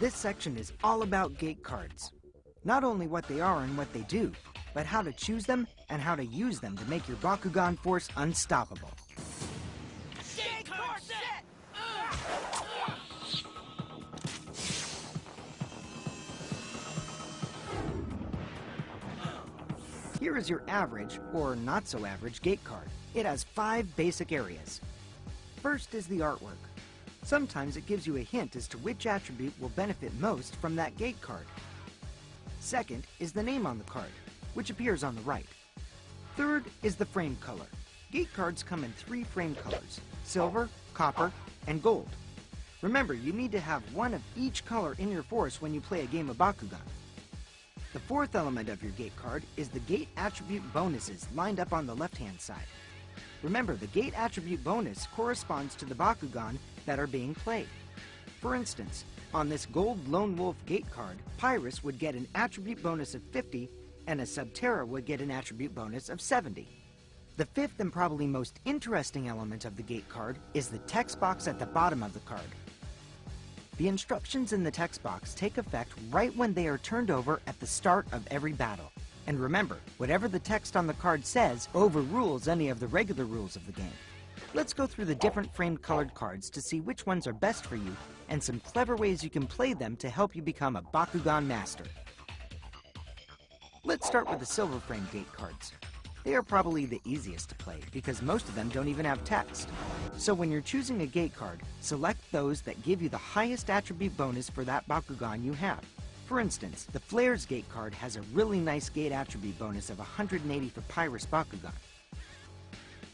This section is all about gate cards. Not only what they are and what they do, but how to choose them and how to use them to make your Bakugan force unstoppable. Gate card set! Here is your average, or not so average, gate card. It has 5 basic areas. First is the artwork. Sometimes it gives you a hint as to which attribute will benefit most from that gate card. Second is the name on the card, which appears on the right. Third is the frame color. Gate cards come in 3 frame colors: silver, copper, and gold. Remember, you need to have one of each color in your force when you play a game of Bakugan. The fourth element of your gate card is the gate attribute bonuses lined up on the left-hand side. Remember, the gate attribute bonus corresponds to the Bakugan that are being played. For instance, on this gold Lone Wolf gate card, Pyrus would get an attribute bonus of 50 and a Subterra would get an attribute bonus of 70. The fifth and probably most interesting element of the gate card is the text box at the bottom of the card. The instructions in the text box take effect right when they are turned over at the start of every battle. And remember, whatever the text on the card says overrules any of the regular rules of the game. Let's go through the different framed colored cards to see which ones are best for you and some clever ways you can play them to help you become a Bakugan master. Let's start with the silver framed gate cards. They are probably the easiest to play because most of them don't even have text. So when you're choosing a gate card, select those that give you the highest attribute bonus for that Bakugan you have. For instance, the Flare's gate card has a really nice gate attribute bonus of 180 for Pyrus Bakugan.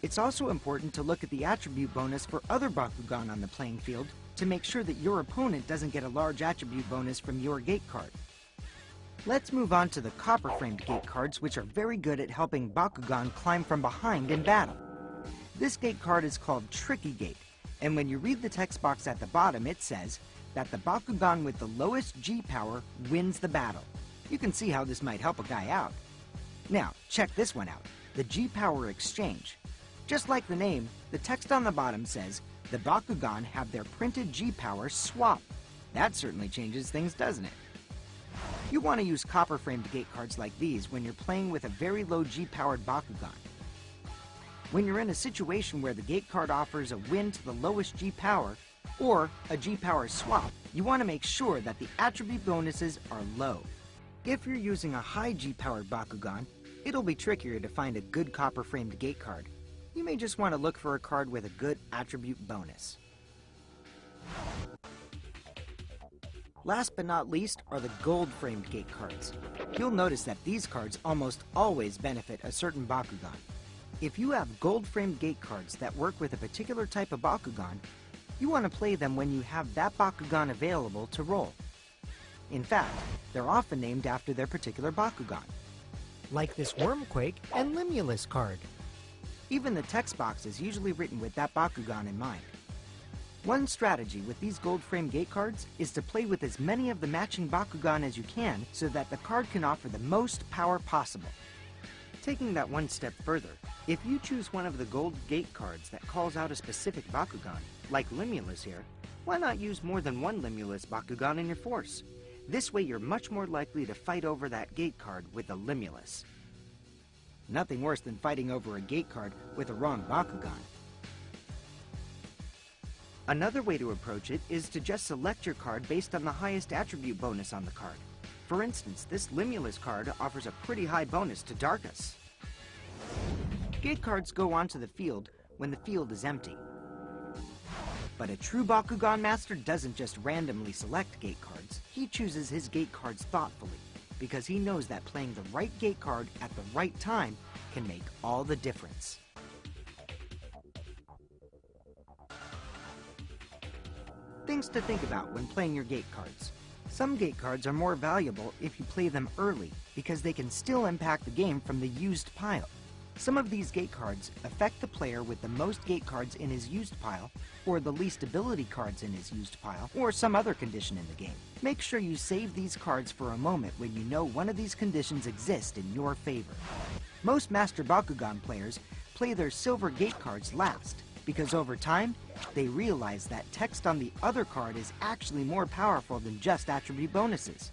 It's also important to look at the attribute bonus for other Bakugan on the playing field to make sure that your opponent doesn't get a large attribute bonus from your gate card. Let's move on to the copper-framed gate cards, which are very good at helping Bakugan climb from behind in battle. This gate card is called Tricky Gate, and when you read the text box at the bottom, it says that the Bakugan with the lowest G power wins the battle. You can see how this might help a guy out. Now, check this one out, the G power exchange. Just like the name, the text on the bottom says the Bakugan have their printed G power swap. That certainly changes things, doesn't it? You want to use copper-framed gate cards like these when you're playing with a very low G-powered Bakugan. When you're in a situation where the gate card offers a win to the lowest G-power, or a G-power swap, you want to make sure that the attribute bonuses are low. If you're using a high G-powered Bakugan, it'll be trickier to find a good copper-framed gate card. You may just want to look for a card with a good attribute bonus. Last but not least are the gold-framed gate cards. You'll notice that these cards almost always benefit a certain Bakugan. If you have gold-framed gate cards that work with a particular type of Bakugan, you want to play them when you have that Bakugan available to roll. In fact, they're often named after their particular Bakugan. Like this Wormquake and Limulus card. Even the text box is usually written with that Bakugan in mind. One strategy with these gold-frame gate cards is to play with as many of the matching Bakugan as you can so that the card can offer the most power possible. Taking that one step further, if you choose one of the gold gate cards that calls out a specific Bakugan, like Limulus here, why not use more than one Limulus Bakugan in your force? This way you're much more likely to fight over that gate card with a Limulus. Nothing worse than fighting over a gate card with a wrong Bakugan. Another way to approach it is to just select your card based on the highest attribute bonus on the card. For instance, this Limulus card offers a pretty high bonus to Darkus. Gate cards go onto the field when the field is empty. But a true Bakugan master doesn't just randomly select gate cards. He chooses his gate cards thoughtfully, because he knows that playing the right gate card at the right time can make all the difference. Things to think about when playing your gate cards. Some gate cards are more valuable if you play them early because they can still impact the game from the used pile. Some of these gate cards affect the player with the most gate cards in his used pile, or the least ability cards in his used pile, or some other condition in the game. Make sure you save these cards for a moment when you know one of these conditions exists in your favor. Most Master Bakugan players play their silver gate cards last. because over time, they realize that text on the other card is actually more powerful than just attribute bonuses.